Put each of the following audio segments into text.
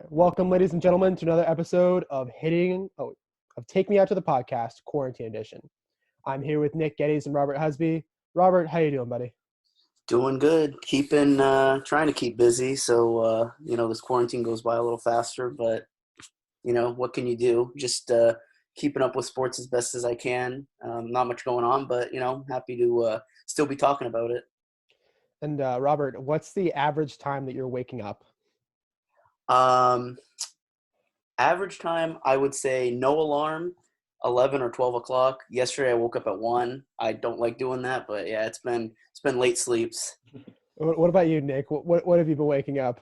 Welcome, ladies and gentlemen, to another episode of Take Me Out to the Podcast, Quarantine Edition. I'm here with Nick, Geddes, and Robert Husby. Robert, how you doing, buddy? Doing good. Trying to keep busy. So, this quarantine goes by a little faster, but, what can you do? Just keeping up with sports as best as I can. Not much going on, but, happy to still be talking about it. And Robert, what's the average time that you're waking up? Average time, I would say no alarm, 11 or 12 o'clock. Yesterday I woke up at 1. I don't like doing that, but yeah, it's been late sleeps. What about you, Nick? What have you been waking up?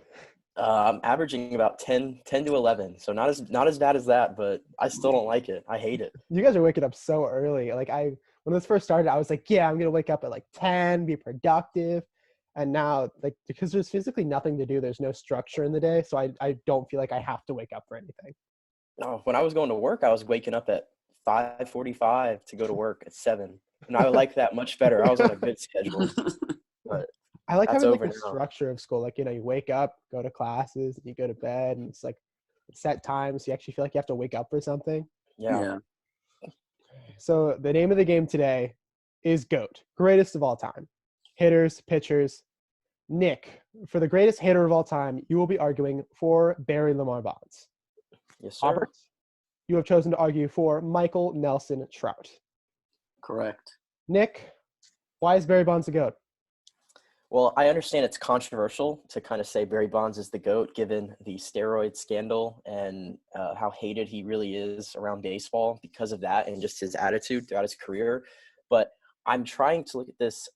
I'm averaging about 10 to 11. So not as bad as that, but I still don't like it. I hate it. You guys are waking up so early. When this first started, I was like, yeah, I'm going to wake up at like 10, be productive. And now, because there's physically nothing to do, there's no structure in the day. So I don't feel like I have to wake up for anything. No, when I was going to work, I was waking up at 5:45 to go to work at 7. And I like that much better. I was on a good schedule. But I like having the now. structure of school. You wake up, go to classes, and you go to bed, and it's like set times. So you actually feel like you have to wake up for something. Yeah. So the name of the game today is GOAT, greatest of all time. Hitters, pitchers. Nick, for the greatest hitter of all time, you will be arguing for Barry Lamar Bonds. Yes, sir. Robert, you have chosen to argue for Michael Nelson Trout. Correct. Nick, why is Barry Bonds the GOAT? Well, I understand it's controversial to kind of say Barry Bonds is the GOAT given the steroid scandal and how hated he really is around baseball because of that and just his attitude throughout his career. But I'm trying to look at this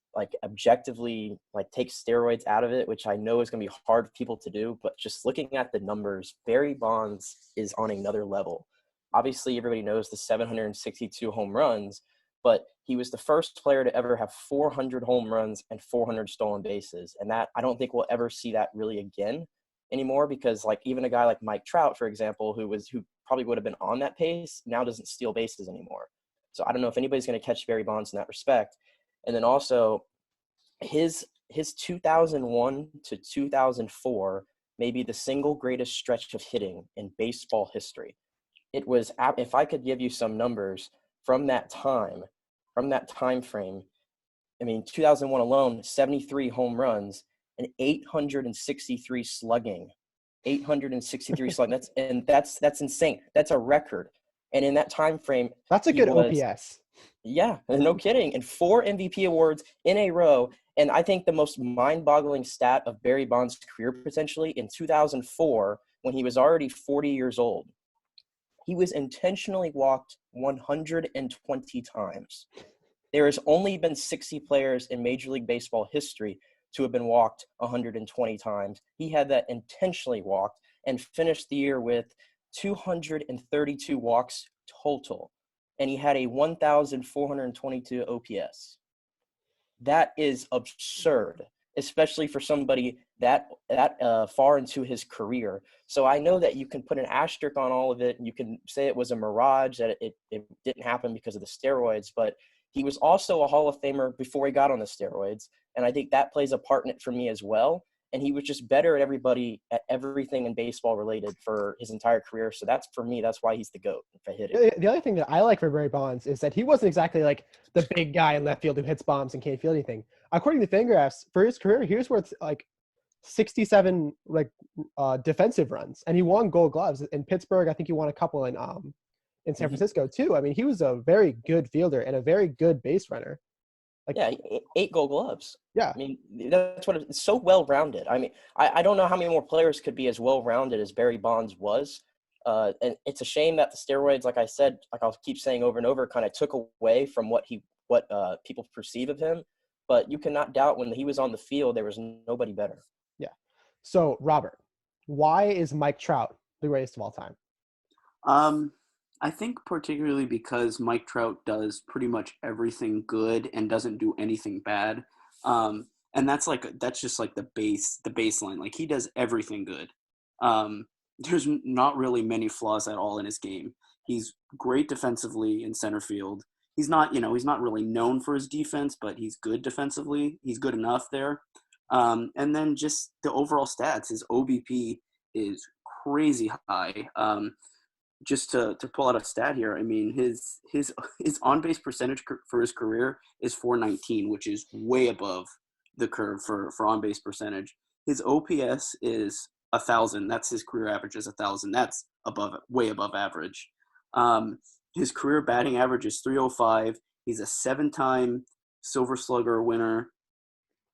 objectively, take steroids out of it, which I know is going to be hard for people to do. But just looking at the numbers, Barry Bonds is on another level. Obviously, everybody knows the 762 home runs, but he was the first player to ever have 400 home runs and 400 stolen bases. And that, I don't think we'll ever see that really again anymore because even a guy like Mike Trout, for example, who probably would have been on that pace, now doesn't steal bases anymore. So I don't know if anybody's going to catch Barry Bonds in that respect. And then also his 2001 to 2004 may be the single greatest stretch of hitting in baseball history. It was, if I could give you some numbers from that time frame, 2001 alone, 73 home runs and 863 slugging. 863 slugging. That's insane. That's a record. And in that time frame, that's a good OPS. Yeah, no kidding. And 4 MVP awards in a row. And I think the most mind-boggling stat of Barry Bonds' career potentially in 2004, when he was already 40 years old, he was intentionally walked 120 times. There has only been 60 players in Major League Baseball history to have been walked 120 times. He had that intentionally walked and finished the year with 232 walks total, and he had a 1,422 OPS. That is absurd, especially for somebody that far into his career. So I know that you can put an asterisk on all of it, and you can say it was a mirage, that it didn't happen because of the steroids, but he was also a Hall of Famer before he got on the steroids, and I think that plays a part in it for me as well. And he was just better at everything in baseball related for his entire career. So that's why he's the GOAT if I hit it. The other thing that I like for Barry Bonds is that he wasn't exactly like the big guy in left field who hits bombs and can't feel anything. According to Fangraphs, for his career, he was worth 67 defensive runs, and he won Gold Gloves in Pittsburgh. I think he won a couple in San Francisco too. He was a very good fielder and a very good base runner. 8 Gold Gloves. Yeah. That's what it's so well-rounded. I don't know how many more players could be as well-rounded as Barry Bonds was. And it's a shame that the steroids, like I said, I'll keep saying over and over, kind of took away from what people perceive of him. But you cannot doubt when he was on the field, there was nobody better. Yeah. So, Robert, why is Mike Trout the greatest of all time? I think particularly because Mike Trout does pretty much everything good and doesn't do anything bad. And that's just the baseline. He does everything good. There's not really many flaws at all in his game. He's great defensively in center field. He's not really known for his defense, but he's good defensively. He's good enough there. And then just the overall stats, his OBP is crazy high. Just to pull out a stat here, I mean, his on base percentage for his career is 419, which is way above the curve for on base percentage. His OPS is 1,000. That's his career average is 1,000. That's way above average. His career batting average is 305. He's a 7-time Silver Slugger winner.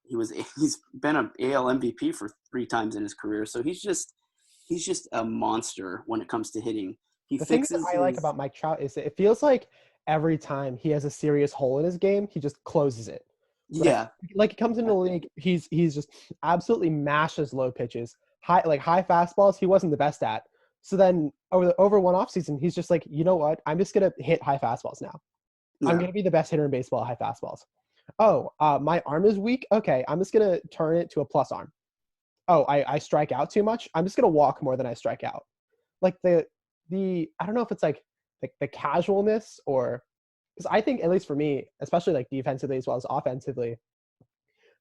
He's been an AL MVP for 3 times in his career. So he's just a monster when it comes to hitting. The thing that I like about Mike Trout is that it feels like every time he has a serious hole in his game, he just closes it. Yeah. Like he comes into the league, he's just absolutely mashes low pitches, high fastballs. He wasn't the best at. So then over one off season, he's just like, you know what? I'm just gonna hit high fastballs now. Yeah. I'm gonna be the best hitter in baseball at high fastballs. Oh, my arm is weak. Okay, I'm just gonna turn it to a plus arm. Oh, I strike out too much. I'm just gonna walk more than I strike out. Like the I don't know if it's like the casualness or because I think, at least for me, especially like defensively as well as offensively,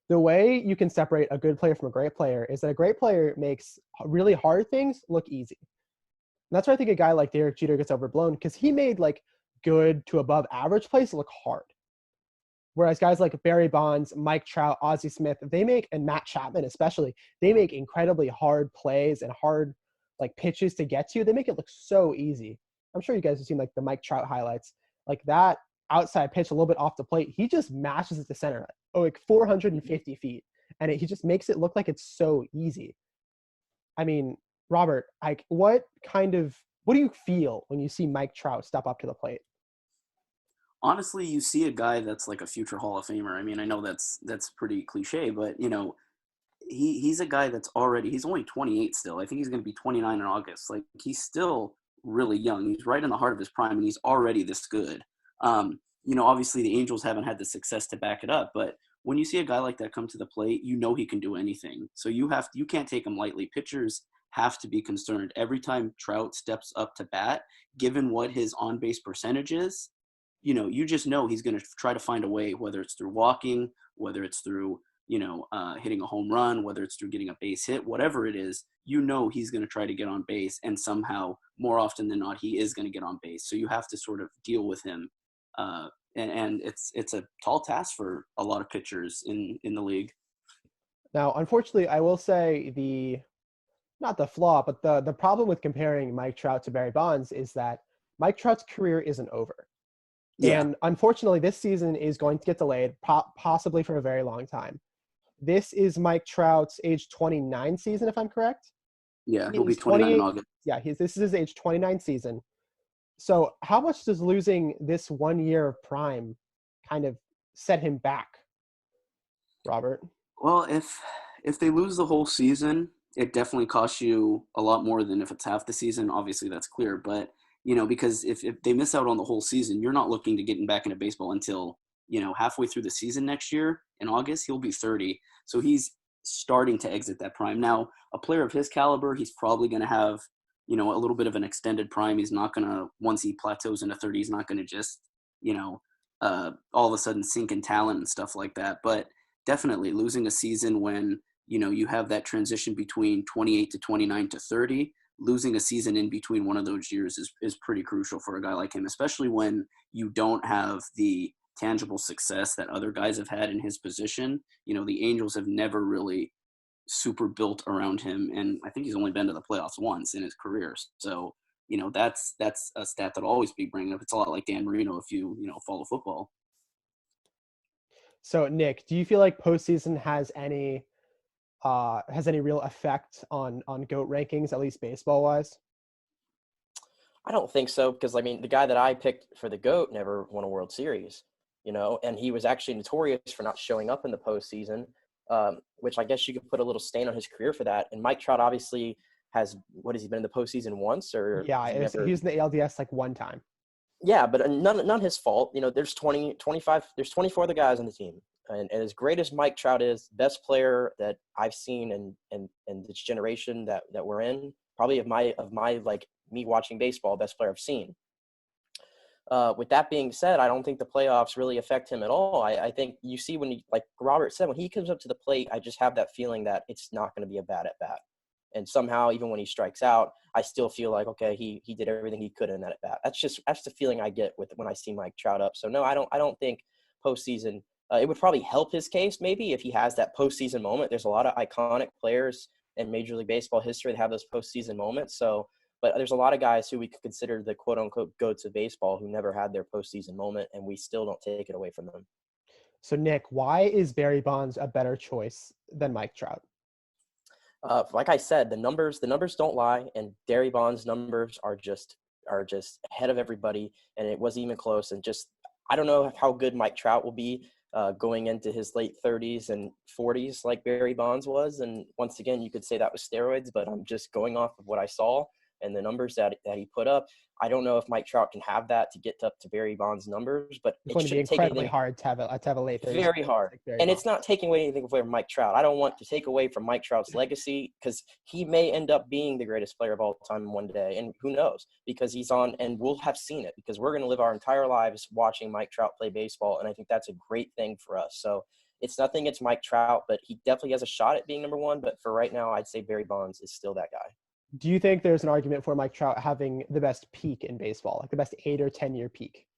the way you can separate a good player from a great player is that a great player makes really hard things look easy. And that's why I think a guy like Derek Jeter gets overblown, because he made like good to above average plays look hard. Whereas guys like Barry Bonds, Mike Trout, Ozzie Smith, and Matt Chapman especially, they make incredibly hard plays and hard like pitches to get to. They make it look so easy. I'm sure you guys have seen like the Mike Trout highlights. Like that outside pitch a little bit off the plate, he just mashes it to center, like 450 feet. And he just makes it look like it's so easy. I mean, Robert, like what do you feel when you see Mike Trout step up to the plate? Honestly, you see a guy that's like a future Hall of Famer. I mean, I know that's pretty cliche, but you know, he's a guy that's he's only 28 still. I think he's going to be 29 in August. Like he's still really young. He's right in the heart of his prime, and he's already this good. You know, obviously the Angels haven't had the success to back it up, but when you see a guy like that come to the plate, you know he can do anything. So you can't take him lightly. Pitchers have to be concerned every time Trout steps up to bat, given what his on-base percentage is. You know, you just know he's going to try to find a way, whether it's through walking, whether it's through, hitting a home run, whether it's through getting a base hit, whatever it is, you know he's going to try to get on base, and somehow, more often than not, he is going to get on base. So you have to sort of deal with him. And it's a tall task for a lot of pitchers in the league. Now, unfortunately, I will say not the flaw, but the problem with comparing Mike Trout to Barry Bonds is that Mike Trout's career isn't over. Yeah. And unfortunately, this season is going to get delayed, possibly for a very long time. This is Mike Trout's age 29 season, if I'm correct. Yeah, he'll be 29 in August. Yeah, this is his age 29 season. So how much does losing this 1 year of prime kind of set him back, Robert? Well, if they lose the whole season, it definitely costs you a lot more than if it's half the season. Obviously, that's clear. But, because if they miss out on the whole season, you're not looking to getting back into baseball until, halfway through the season next year. In August, he'll be 30. So he's starting to exit that prime. Now, a player of his caliber, he's probably going to have, a little bit of an extended prime. He's not going to, once he plateaus into 30, he's not going to just, all of a sudden sink in talent and stuff like that. But definitely losing a season when, you have that transition between 28 to 29 to 30, losing a season in between one of those years is pretty crucial for a guy like him, especially when you don't have the tangible success that other guys have had in his position. The Angels have never really super built around him, and I think he's only been to the playoffs once in his career. So, that's a stat that'll always be bringing up. It's a lot like Dan Marino if you follow football. So, Nick, do you feel like postseason has any real effect on GOAT rankings, at least baseball wise? I don't think so, because the guy that I picked for the GOAT never won a World Series, and he was actually notorious for not showing up in the postseason, which I guess you could put a little stain on his career for that. And Mike Trout obviously has, what has he been in the postseason once? Or yeah, he was in the ALDS like one time. Yeah, but none his fault. There's 24 other guys on the team. And as great as Mike Trout is, best player that I've seen in this generation that we're in, probably of my like me watching baseball, best player I've seen. With that being said, I don't think the playoffs really affect him at all. I think you see when he, like Robert said, when he comes up to the plate, I just have that feeling that it's not going to be a bad at bat. And somehow, even when he strikes out, I still feel like, okay, he did everything he could in that at bat. That's the feeling I get with when I see Mike Trout up. So no, I don't think postseason. It would probably help his case maybe if he has that postseason moment. There's a lot of iconic players in Major League Baseball history that have those postseason moments. So, but there's a lot of guys who we could consider the quote unquote goats of baseball who never had their postseason moment, and we still don't take it away from them. So Nick, why is Barry Bonds a better choice than Mike Trout? Like I said, the numbers don't lie, and Barry Bonds' numbers are just ahead of everybody, and it wasn't even close. And just I don't know how good Mike Trout will be going into his late 30s and 40s like Barry Bonds was. And once again, you could say that was steroids, but I'm just going off of what I saw and the numbers that he put up. I don't know if Mike Trout can have that to get up to Barry Bonds' numbers, but It's going to be incredibly hard to have a late 30s. Very hard. Like and it's not taking away anything away from Mike Trout. I don't want to take away from Mike Trout's legacy because he may end up being the greatest player of all time one day. And who knows? Because he's on, and we'll have seen it because we're going to live our entire lives watching Mike Trout play baseball. And I think that's a great thing for us. So it's nothing against Mike Trout, but he definitely has a shot at being number one. But for right now, I'd say Barry Bonds is still that guy. Do you think there's an argument for Mike Trout having the best peak in baseball, like the best 8 or 10-year peak?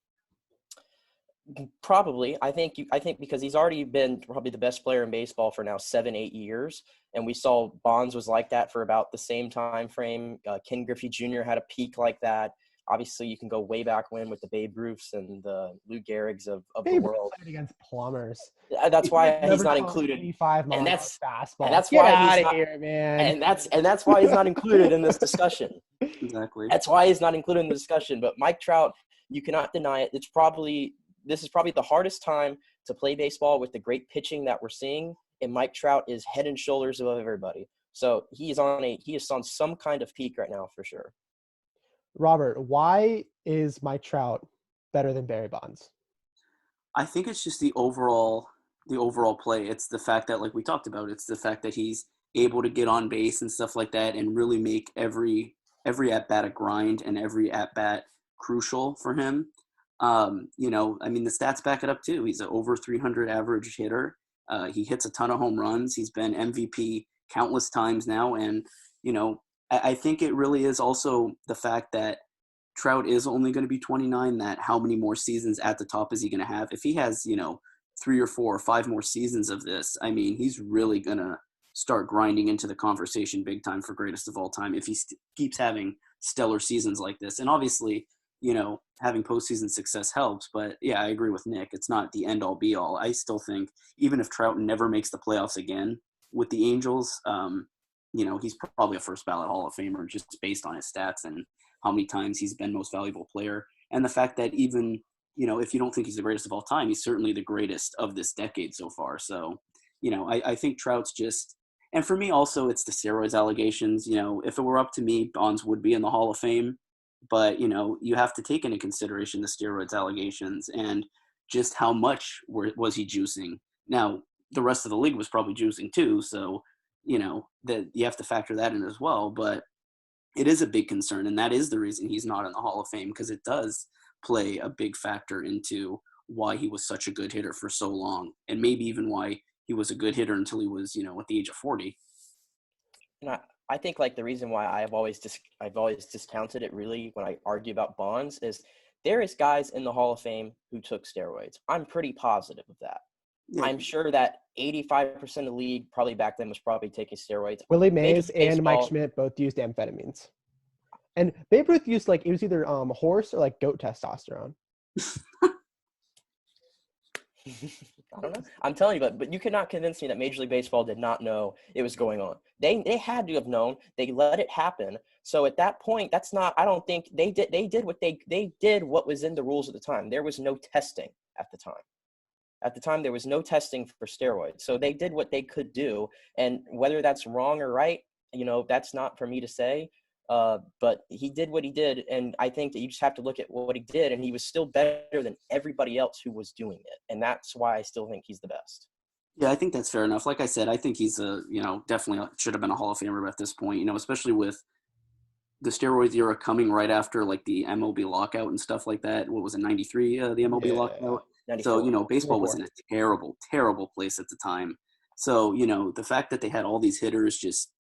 Probably. I think because he's already been probably the best player in baseball for now 7-8 years, and we saw Bonds was like that for about the same time frame. Ken Griffey Jr. had a peak like that. Obviously, you can go way back when with the Babe Ruths and the Lou Gehrig's of the world. Played against plumbers. That's why he's not included. And that's fastball. And that's Get why out he's of not, here, man. And that's why he's not included in this discussion. Exactly. That's why he's not included in the discussion. But Mike Trout, you cannot deny it. This is probably the hardest time to play baseball with the great pitching that we're seeing. And Mike Trout is head and shoulders above everybody. So he is on some kind of peak right now for sure. Robert, why is Mike Trout better than Barry Bonds? I think it's just the overall play. It's the fact that, like we talked about, it's the fact that he's able to get on base and stuff like that and really make every at-bat a grind and every at-bat crucial for him. The stats back it up too. He's an over 300 average hitter. He hits a ton of home runs. He's been MVP countless times now. And, I think it really is also the fact that Trout is only going to be 29, that how many more seasons at the top is he going to have? If he has, 3 or 4 or 5 more seasons of this, I mean, he's really going to start grinding into the conversation big time for greatest of all time if he keeps having stellar seasons like this. And obviously, having postseason success helps. But, yeah, I agree with Nick. It's not the end-all, be-all. I still think even if Trout never makes the playoffs again with the Angels, he's probably a first ballot Hall of Famer just based on his stats and how many times he's been most valuable player. And the fact that even, if you don't think he's the greatest of all time, he's certainly the greatest of this decade so far. So, I think Trout's just – and for me also it's the steroids allegations. If it were up to me, Bonds would be in the Hall of Fame. But, you have to take into consideration the steroids allegations and just how much was he juicing. Now, the rest of the league was probably juicing too, so – that you have to factor that in as well. But it is a big concern, and that is the reason he's not in the Hall of Fame, because it does play a big factor into why he was such a good hitter for so long, and maybe even why he was a good hitter until he was, at the age of 40. And I think like the reason why I've always discounted it really when I argue about Bonds is there is guys in the Hall of Fame who took steroids. I'm pretty positive of that. Yeah. I'm sure that 85% of the league probably back then was probably taking steroids. Willie Mays and Mike Schmidt both used amphetamines. And Babe Ruth used it was either horse or goat testosterone. I don't know. I'm telling you, but you cannot convince me that Major League Baseball did not know it was going on. They had to have known. They let it happen. So at that point, that's not. I don't think they did. They did what was in the rules at the time. There was no testing at the time. At the time, there was no testing for steroids. So they did what they could do. And whether that's wrong or right, that's not for me to say. But he did what he did. And I think that you just have to look at what he did. And he was still better than everybody else who was doing it. And that's why I still think he's the best. Yeah, I think that's fair enough. Like I said, I think he's definitely should have been a Hall of Famer at this point, especially with the steroids era coming right after the MLB lockout and stuff like that. What was it, 93, the MLB lockout? 94. So, baseball was in a terrible, terrible place at the time. So, the fact that they had all these hitters just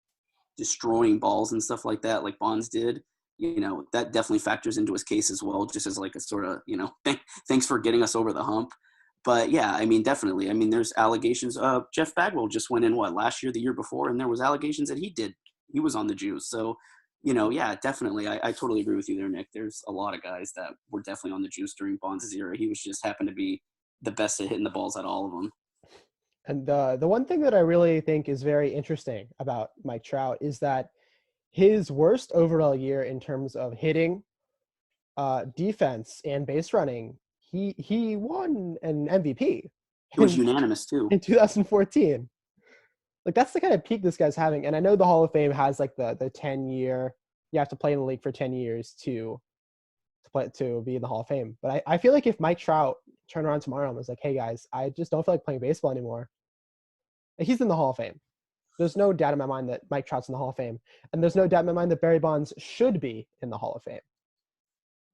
destroying balls and stuff like that, like Bonds did, that definitely factors into his case as well, just as like a sort of, thanks for getting us over the hump. But yeah, I mean, definitely. I mean, there's allegations. Jeff Bagwell just went in last year, the year before, and there was allegations that he was on the juice. So, yeah, definitely. I totally agree with you there, Nick. There's a lot of guys that were definitely on the juice during Bonds' era. He was just happened to be the best at hitting the balls at all of them. And the one thing that I really think is very interesting about Mike Trout is that his worst overall year in terms of hitting, defense, and base running, he won an MVP. It was unanimous too. In 2014. Like, that's the kind of peak this guy's having. And I know the Hall of Fame has like the 10-year, you have to play in the league for 10 years to be in the Hall of Fame. But I feel like if Mike Trout turned around tomorrow and was like, hey guys, I just don't feel like playing baseball anymore, he's in the Hall of Fame. There's no doubt in my mind that Mike Trout's in the Hall of Fame. And there's no doubt in my mind that Barry Bonds should be in the Hall of Fame.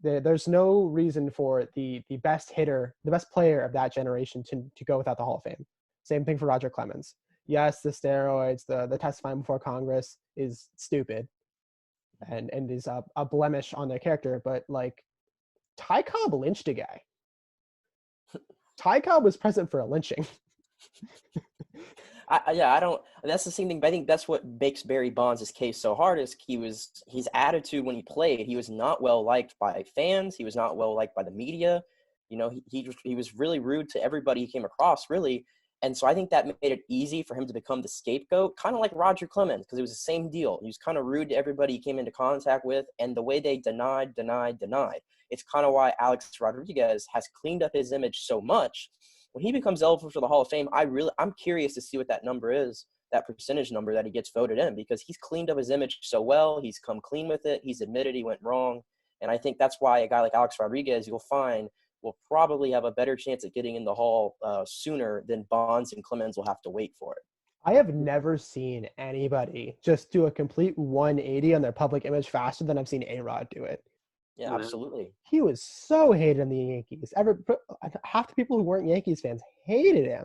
There's no reason for the best hitter, the best player of that generation to go without the Hall of Fame. Same thing for Roger Clemens. Yes, the steroids, the testifying before Congress is stupid and is a blemish on their character. But like, Ty Cobb lynched a guy. Ty Cobb was present for a lynching. That's the same thing. But I think that's what makes Barry Bonds' case so hard is his attitude when he played. He was not well liked by fans. He was not well liked by the media. He was really rude to everybody he came across, really. And so I think that made it easy for him to become the scapegoat, kind of like Roger Clemens, because it was the same deal. He was kind of rude to everybody he came into contact with, and the way they denied. It's kind of why Alex Rodriguez has cleaned up his image so much. When he becomes eligible for the Hall of Fame, I'm curious to see what that number is, that percentage number that he gets voted in, because he's cleaned up his image so well. He's come clean with it. He's admitted he went wrong. And I think that's why a guy like Alex Rodriguez, you'll find, will probably have a better chance at getting in the Hall sooner than Bonds and Clemens will have to wait for it. I have never seen anybody just do a complete 180 on their public image faster than I've seen A-Rod do it. Yeah, absolutely. He was so hated in the Yankees. Half the people who weren't Yankees fans hated him.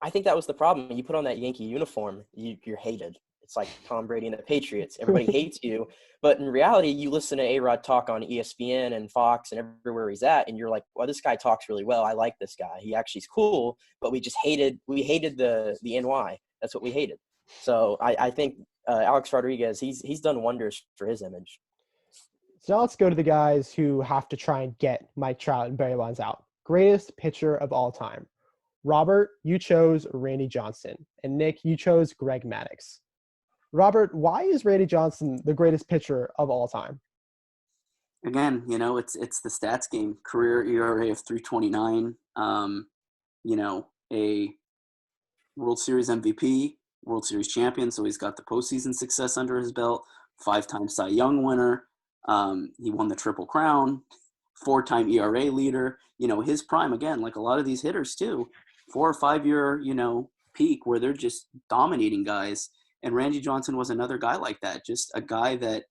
I think that was the problem. You put on that Yankee uniform, you're hated. It's like Tom Brady and the Patriots. Everybody hates you. But in reality, you listen to A-Rod talk on ESPN and Fox and everywhere he's at, and you're like, well, this guy talks really well. I like this guy. He actually is cool, but we hated the NY. That's what we hated. So I think Alex Rodriguez, he's done wonders for his image. So now let's go to the guys who have to try and get Mike Trout and Barry Bonds out. Greatest pitcher of all time. Robert, you chose Randy Johnson. And Nick, you chose Greg Maddux. Robert, why is Randy Johnson the greatest pitcher of all time? Again, it's the stats game. Career ERA of 3.29. A World Series MVP, World Series champion, so he's got the postseason success under his belt. 5-time Cy Young winner. He won the Triple Crown. 4-time ERA leader. His prime, again, like a lot of these hitters too, 4 or 5 year, peak where they're just dominating guys. And Randy Johnson was another guy like that, just a guy that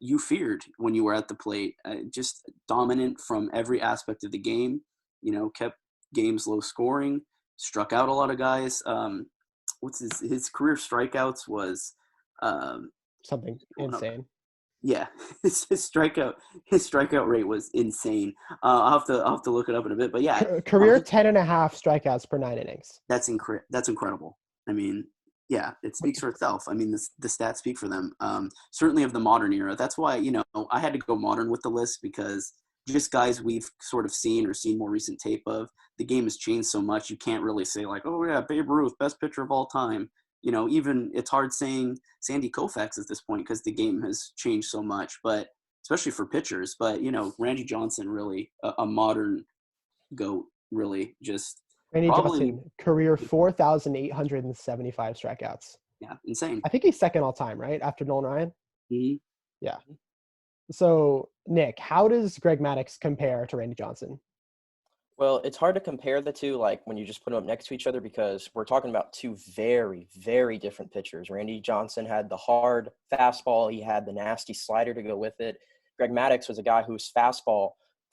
you feared when you were at the plate, just dominant from every aspect of the game, kept games low scoring, struck out a lot of guys. What's his career strikeouts was something insane. Yeah, his strikeout rate was insane. I'll have to look it up in a bit, but yeah, career 10.5 strikeouts per 9 innings. That's incredible. I mean, yeah, it speaks for itself. I mean, the stats speak for them. Certainly of the modern era. That's why I had to go modern with the list, because just guys we've sort of seen or seen more recent tape of. The game has changed so much. You can't really say like, oh yeah, Babe Ruth, best pitcher of all time. Even it's hard saying Sandy Koufax at this point because the game has changed so much, but especially for pitchers. But, Randy Johnson, really a modern GOAT, really just Randy Johnson, career 4,875 strikeouts. Yeah, insane. I think he's second all time, right? After Nolan Ryan? Mm-hmm. Yeah. So, Nick, how does Greg Maddux compare to Randy Johnson? Well, it's hard to compare the two, like when you just put them up next to each other, because we're talking about two very, very different pitchers. Randy Johnson had the hard fastball. He had the nasty slider to go with it. Greg Maddux was a guy whose fastball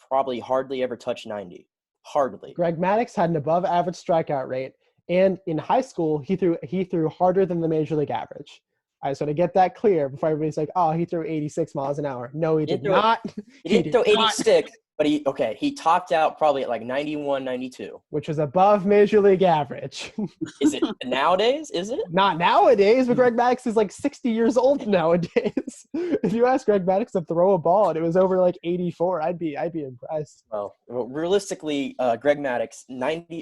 probably hardly ever touched 90. Hardly. Greg Maddux had an above average strikeout rate, and in high school, he threw harder than the major league average. I just want to get that clear before everybody's like, oh, he threw 86 miles an hour. No, he did not. He didn't throw 86, but he topped out probably at like 91, 92. Which was above Major League average. Is it nowadays? Is it? Not nowadays, but Greg Maddux is like 60 years old nowadays. If you ask Greg Maddux to throw a ball and it was over like 84, I'd be impressed. Well, realistically, Greg Maddux,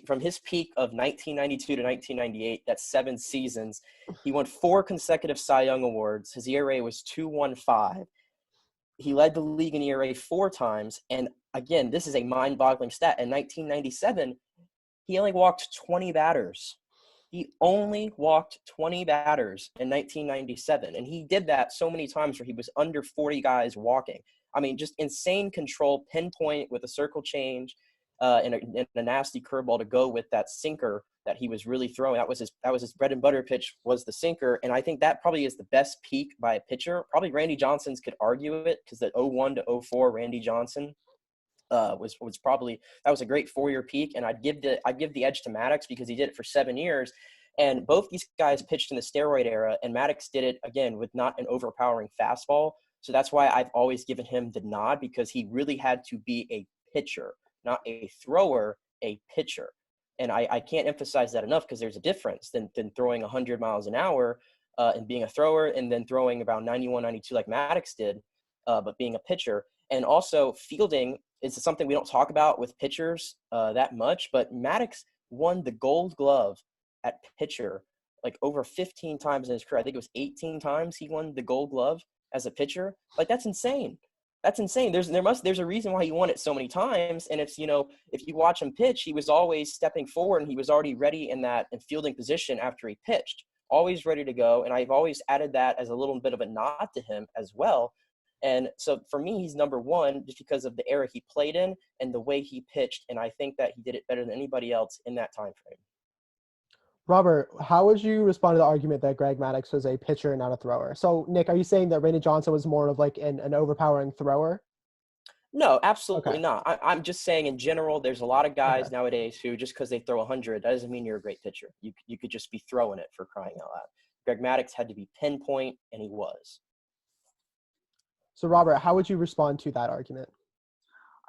from his peak of 1992 to 1998, that's 7 seasons, he won 4 consecutive Cy Young Awards. His ERA was 2.15. He led the league in ERA 4 times. And again, this is a mind-boggling stat. In 1997, he only walked 20 batters. He only walked 20 batters in 1997. And he did that so many times where he was under 40 guys walking. I mean, just insane control, pinpoint with a circle change and a nasty curveball to go with that sinker that he was really throwing. That was his bread and butter pitch, was the sinker. And I think that probably is the best peak by a pitcher. Probably Randy Johnson's could argue it, because the 01 to 04 Randy Johnson was probably, that was a great 4-year peak. And I'd give the edge to Maddux because he did it for 7 years. And both these guys pitched in the steroid era, and Maddux did it again with not an overpowering fastball. So that's why I've always given him the nod, because he really had to be a pitcher, not a thrower, a pitcher. And I can't emphasize that enough, because there's a difference than throwing 100 miles an hour and being a thrower, and then throwing about 91, 92 like Maddux did, but being a pitcher. And also fielding is something we don't talk about with pitchers that much, but Maddux won the Gold Glove at pitcher like over 15 times in his career. I think it was 18 times he won the Gold Glove as a pitcher. Like, that's insane. That's insane. There's a reason why he won it so many times. And it's, if you watch him pitch, he was always stepping forward, and he was already ready in fielding position after he pitched, always ready to go. And I've always added that as a little bit of a nod to him as well. And so for me, he's number one just because of the era he played in and the way he pitched. And I think that he did it better than anybody else in that time frame. Robert, how would you respond to the argument that Greg Maddux was a pitcher and not a thrower? So, Nick, are you saying that Randy Johnson was more of like an overpowering thrower? No, absolutely not. I'm just saying in general, there's a lot of guys nowadays who, just because they throw 100, that doesn't mean you're a great pitcher. You could just be throwing it, for crying out loud. Greg Maddux had to be pinpoint, and he was. So, Robert, how would you respond to that argument?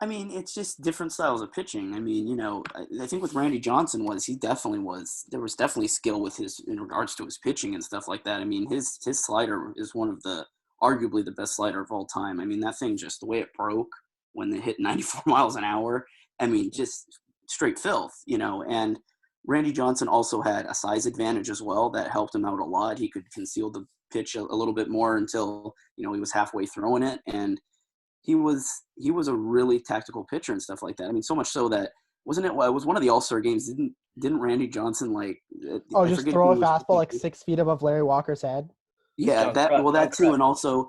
I mean, it's just different styles of pitching. I mean, I think with Randy Johnson there was definitely skill with in regards to his pitching and stuff like that. I mean, his slider is one of arguably the best slider of all time. I mean, that thing, just the way it broke when they hit 94 miles an hour, I mean, just straight filth, and Randy Johnson also had a size advantage as well that helped him out a lot. He could conceal the pitch a little bit more until, he was halfway throwing it. And he was a really tactical pitcher and stuff like that. I mean, so much so that it was one of the All-Star games. Didn't Randy Johnson just throw a fastball like 6 feet above Larry Walker's head? Yeah, that too. And also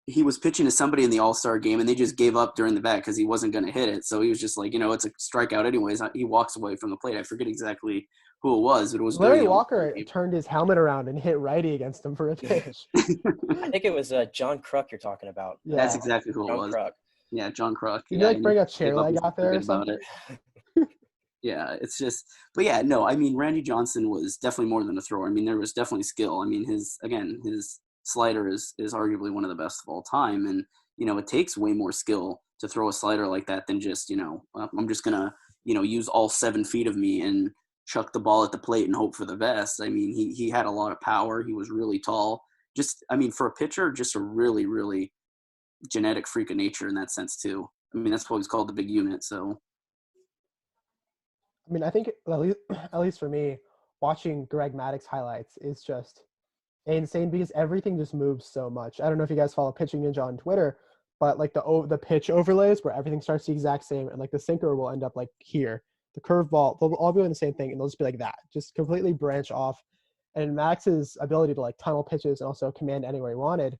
he was pitching to somebody in the All-Star game, and they just gave up during the bat because he wasn't going to hit it. So he was just like, it's a strikeout anyways. He walks away from the plate. I forget exactly who it was, but it was Larry Walker turned his helmet around and hit righty against him for a pitch. I think it was John Kruk you're talking about. Yeah. That's exactly who it was. Kruk. Yeah, John Kruk. Did you bring a chair leg out there or something? Yeah, it's just – but yeah, no, I mean, Randy Johnson was definitely more than a thrower. I mean, there was definitely skill. I mean, his slider is arguably one of the best of all time. And, it takes way more skill to throw a slider like that than just, I'm just going to, use all 7 feet of me and chuck the ball at the plate and hope for the best. I mean, he had a lot of power. He was really tall. Just, I mean, for a pitcher, just a really, really genetic freak of nature in that sense too. I mean, that's why he's called the big unit, so. I mean, I think at least for me, watching Greg Maddux highlights is just insane because everything just moves so much. I don't know if you guys follow Pitching Ninja on Twitter, but like the pitch overlays where everything starts the exact same, and like the sinker will end up like here. The curveball, they'll all be doing the same thing, and they'll just be like that, just completely branch off. And Max's ability to like tunnel pitches and also command anywhere he wanted.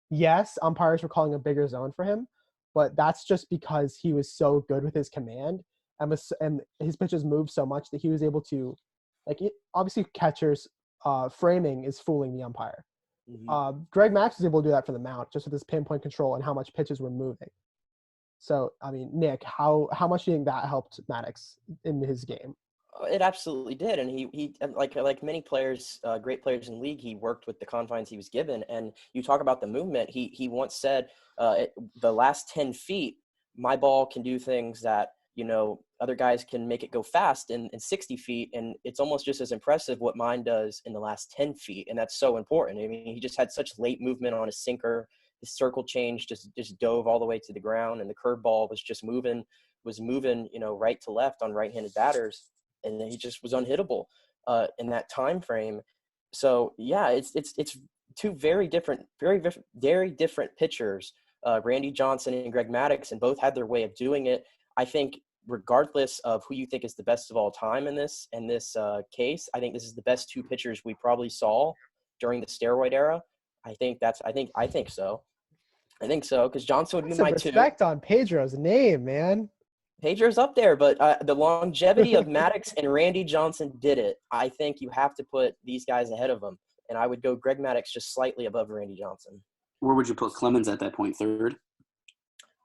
Yes, umpires were calling a bigger zone for him, but that's just because he was so good with his command and his pitches moved so much that he was able to, obviously catchers framing is fooling the umpire. Mm-hmm. Greg Maddux was able to do that for the mound just with his pinpoint control and how much pitches were moving. So, I mean, Nick, how much do you think that helped Maddux in his game? It absolutely did, and he like many players, great players in the league, he worked with the confines he was given. And you talk about the movement. He once said, "The last 10 feet, my ball can do things that other guys can make it go fast in 60 feet, and it's almost just as impressive what mine does in the last 10 feet." And that's so important. I mean, he just had such late movement on his sinker. His circle change just dove all the way to the ground, and the curveball was just moving, right to left on right-handed batters. And he just was unhittable in that time frame. So yeah, it's two very different pitchers, Randy Johnson and Greg Maddux, and both had their way of doing it. I think regardless of who you think is the best of all time in this case, I think this is the best two pitchers we probably saw during the steroid era. I think so. I think so, because Johnson would be Some my two. respect on Pedro's name, man. Pedro's up there, but the longevity of Maddux and Randy Johnson did it. I think you have to put these guys ahead of them, and I would go Greg Maddux just slightly above Randy Johnson. Where would you put Clemens at that point? Third?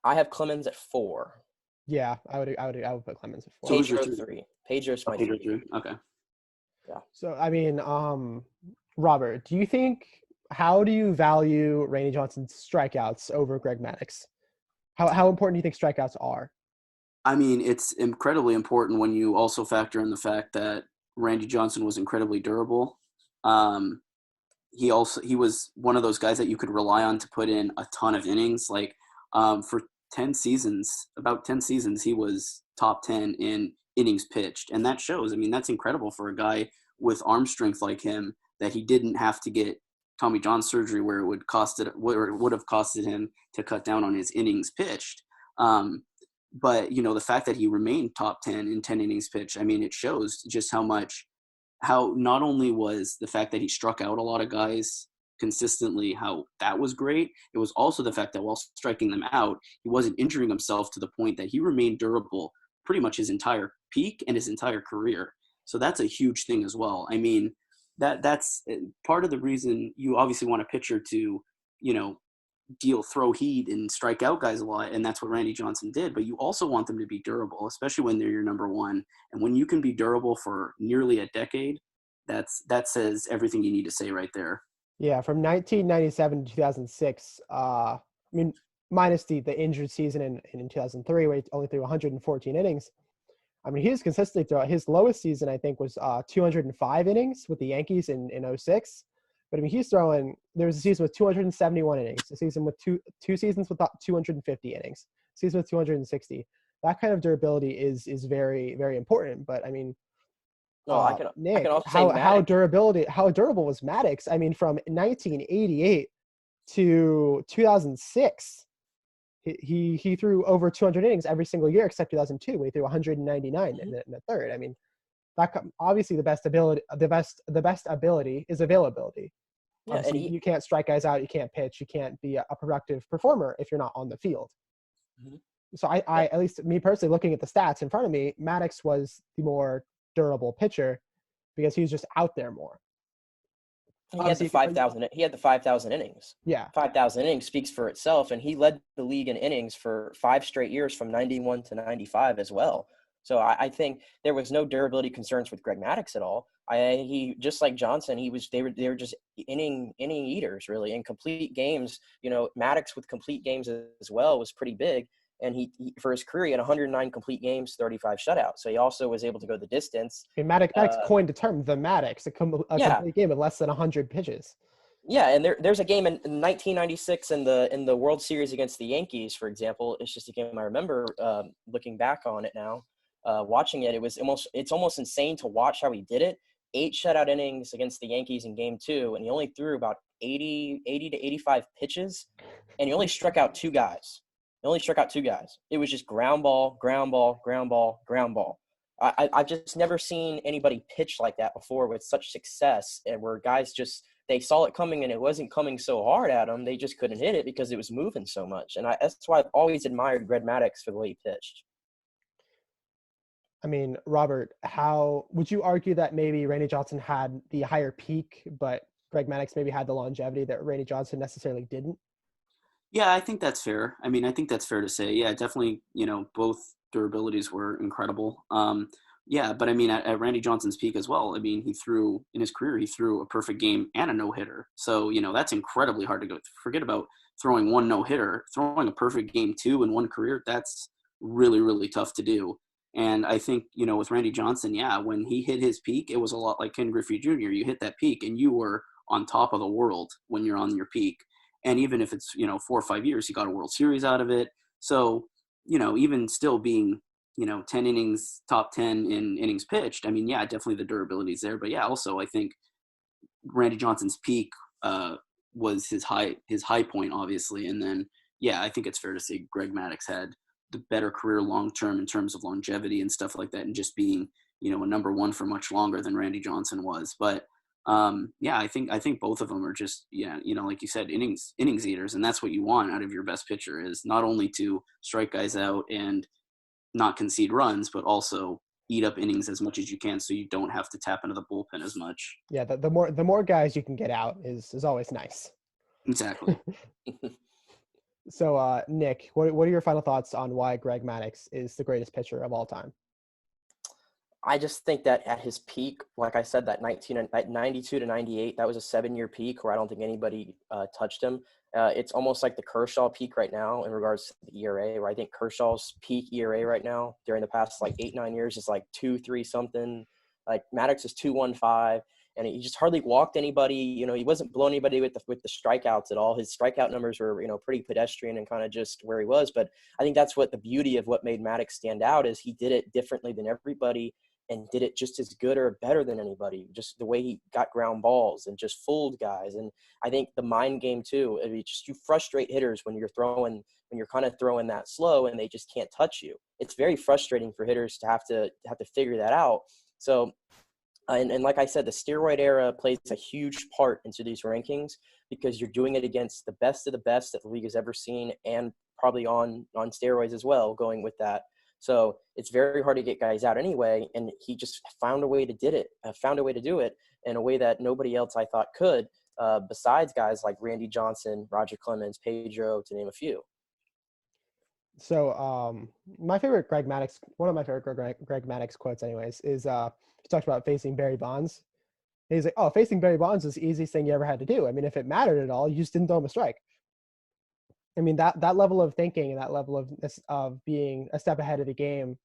I have Clemens at 4. Yeah, I would put Clemens at 4. So who's your Pedro 3. Pedro's my Pedro 3. 3. Okay. Yeah. So I mean, Robert, how do you value Randy Johnson's strikeouts over Greg Maddux? How important do you think strikeouts are? I mean, it's incredibly important when you also factor in the fact that Randy Johnson was incredibly durable. He was one of those guys that you could rely on to put in a ton of innings. Like for about 10 seasons, he was top 10 in innings pitched, and that shows. I mean, that's incredible for a guy with arm strength like him, that he didn't have to get Tommy John surgery where it would have costed him to cut down on his innings pitched. But, the fact that he remained top 10 in 10 innings pitched, I mean, it shows just how not only was the fact that he struck out a lot of guys consistently, how that was great. It was also the fact that while striking them out, he wasn't injuring himself to the point that he remained durable pretty much his entire peak and his entire career. So that's a huge thing as well. I mean, that's part of the reason you obviously want a pitcher to, throw heat and strike out guys a lot, and that's what Randy Johnson did. But you also want them to be durable, especially when they're your number one. And when you can be durable for nearly a decade, that says everything you need to say right there. Yeah, from 1997 to 2006, I mean, minus the injured season in 2003, where he only threw 114 innings. I mean, he was consistently throughout. His lowest season, I think, was 205 innings with the Yankees in 06. But I mean, there was a season with 271 innings, a season with two seasons with 250 innings, season with 260. That kind of durability is very, very important. But I mean, Nick, how durable was Maddux? I mean, from 1988 to 2006, he threw over 200 innings every single year except 2002, when he threw 199 in the third. I mean, obviously the best ability is availability. Yeah, and you can't strike guys out, you can't pitch, you can't be a productive performer if you're not on the field. Mm-hmm. So I at least me personally, looking at the stats in front of me, Maddux was the more durable pitcher because he was just out there more. He had the 5,000 innings. Yeah. 5,000 innings speaks for itself, and he led the league in innings for 5 straight years from 91 to 95 as well. So I think there was no durability concerns with Greg Maddux at all. He just like Johnson, they were just inning eaters really in complete games. Maddux with complete games as well was pretty big, and he for his career he had 109 complete games, 35 shutouts. So he also was able to go the distance. And Maddux coined the term the Maddux, a complete game with less than 100 pitches. Yeah, and there's a game in 1996 in the World Series against the Yankees, for example. It's just a game I remember looking back on it now. Watching it, it's almost insane to watch how he did it. 8 shutout innings against the Yankees in Game 2, and he only threw about 80 to 85 pitches, and he only struck out 2 guys. It was just ground ball, ground ball, ground ball, ground ball. I've just never seen anybody pitch like that before with such success, and where guys they saw it coming and it wasn't coming so hard at them, they just couldn't hit it because it was moving so much. And that's why I've always admired Greg Maddux for the way he pitched. I mean, Robert, how would you argue that maybe Randy Johnson had the higher peak, but Greg Maddux maybe had the longevity that Randy Johnson necessarily didn't? Yeah, I think that's fair. I mean, I think that's fair to say. Yeah, definitely, both durabilities were incredible. Yeah, but I mean, at Randy Johnson's peak as well, I mean, in his career, he threw a perfect game and a no-hitter. So, that's incredibly hard to go. Forget about throwing one no-hitter. Throwing a perfect game, too, in one career, that's really, really tough to do. And I think, with Randy Johnson, yeah, when he hit his peak, it was a lot like Ken Griffey Jr. You hit that peak, and you were on top of the world when you're on your peak. And even if it's, 4 or 5 years, he got a World Series out of it. So, even still being 10 innings, top 10 in innings pitched. I mean, yeah, definitely the durability is there. But yeah, also I think Randy Johnson's peak was his high point, obviously. And then, yeah, I think it's fair to say Greg Maddux had the better career long-term in terms of longevity and stuff like that, and just being, a number one for much longer than Randy Johnson was. But yeah, I think both of them are just, like you said, innings eaters. And that's what you want out of your best pitcher, is not only to strike guys out and not concede runs, but also eat up innings as much as you can, so you don't have to tap into the bullpen as much. Yeah, the more guys you can get out is always nice. Exactly. So, Nick, what are your final thoughts on why Greg Maddux is the greatest pitcher of all time? I just think that at his peak, like I said, that 92 to 98, that was a 7-year peak where I don't think anybody touched him. It's almost like the Kershaw peak right now in regards to the ERA, where I think Kershaw's peak ERA right now during the past 8-9 years is 2.3 something. Like Maddux is 2.15, and he just hardly walked anybody. He wasn't blowing anybody with the strikeouts at all. His strikeout numbers were pretty pedestrian and kind of just where he was. But I think that's what the beauty of what made Maddux stand out is he did it differently than everybody, and did it just as good or better than anybody, just the way he got ground balls and just fooled guys. And I think the mind game too, you frustrate hitters when you're kind of throwing that slow and they just can't touch you. It's very frustrating for hitters to have to figure that out. So, and like I said, the steroid era plays a huge part into these rankings because you're doing it against the best of the best that the league has ever seen, and probably on steroids as well, going with that. So it's very hard to get guys out anyway, and he just found a way to do it in a way that nobody else I thought could, besides guys like Randy Johnson, Roger Clemens, Pedro, to name a few. So one of my favorite Greg Maddux quotes anyways is he talks about facing Barry Bonds. And he's like, "Oh, facing Barry Bonds is the easiest thing you ever had to do. I mean, if it mattered at all, you just didn't throw him a strike." I mean, that level of thinking and that level of being a step ahead of the game,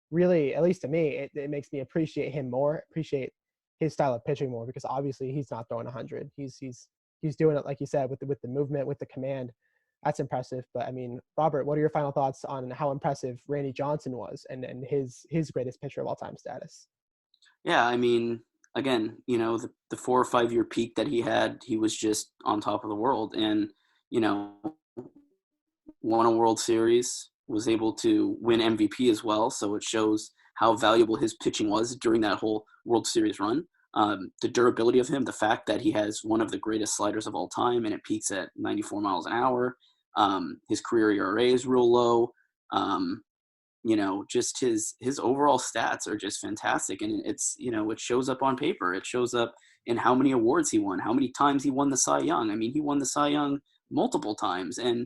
really, at least to me, it makes me appreciate him more, appreciate his style of pitching more, because obviously he's not throwing 100. He's doing it, like you said, with the movement, with the command. That's impressive. But I mean, Robert, what are your final thoughts on how impressive Randy Johnson was and his greatest pitcher of all time status? Yeah, I mean, again, the 4 or 5 year peak that he had, he was just on top of the world, and won a World Series, was able to win MVP as well. So it shows how valuable his pitching was during that whole World Series run. The durability of him, the fact that he has one of the greatest sliders of all time and it peaks at 94 miles an hour. His career ERA is real low. Just his overall stats are just fantastic. And it's, it shows up on paper. It shows up in how many awards he won, how many times he won the Cy Young. I mean, he won the Cy Young multiple times. And,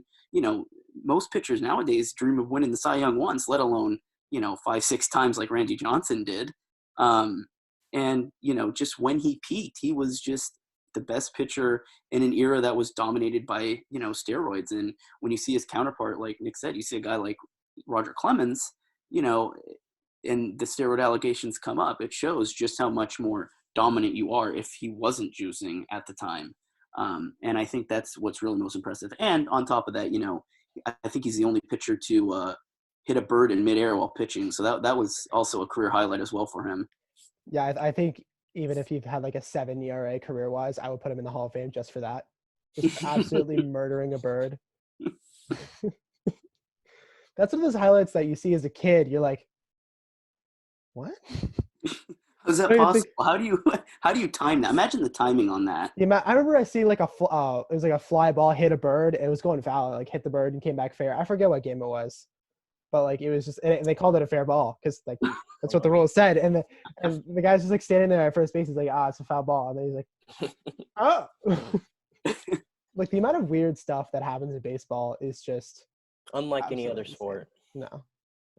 most pitchers nowadays dream of winning the Cy Young once, let alone, 5-6 times like Randy Johnson did. And, just when he peaked, he was just the best pitcher in an era that was dominated by, steroids. And when you see his counterpart, like Nick said, you see a guy like Roger Clemens, and the steroid allegations come up, it shows just how much more dominant you are if he wasn't juicing at the time. And I think that's what's really most impressive. And on top of that, I think he's the only pitcher to hit a bird in midair while pitching. So that was also a career highlight as well for him. Yeah, I think even if you've had like a 7 ERA career-wise, I would put him in the Hall of Fame just for that. Just absolutely murdering a bird. That's one of those highlights that you see as a kid. You're like, what? Is that possible? How do you time that? Imagine the timing on that. Yeah, I remember I see like it was like a fly ball hit a bird. It was going foul. It, like hit the bird and came back fair. I forget what game it was, but like it was just, and they called it a fair ball because like that's what the rules said. And the guy's just like standing there at first base. He's like, it's a foul ball, and then he's like, oh. Like the amount of weird stuff that happens in baseball is just unlike any other sport. No.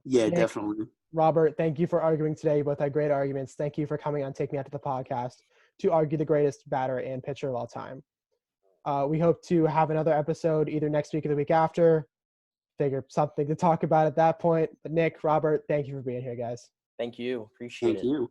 Yeah, Nick, definitely. Robert, thank you for arguing today. You both had great arguments. Thank you for coming on Take Me Out to the podcast to argue the greatest batter and pitcher of all time. We hope to have another episode either next week or the week after. Figure something to talk about at that point. But Nick, Robert, thank you for being here, guys. Thank you. Appreciate it. Thank you.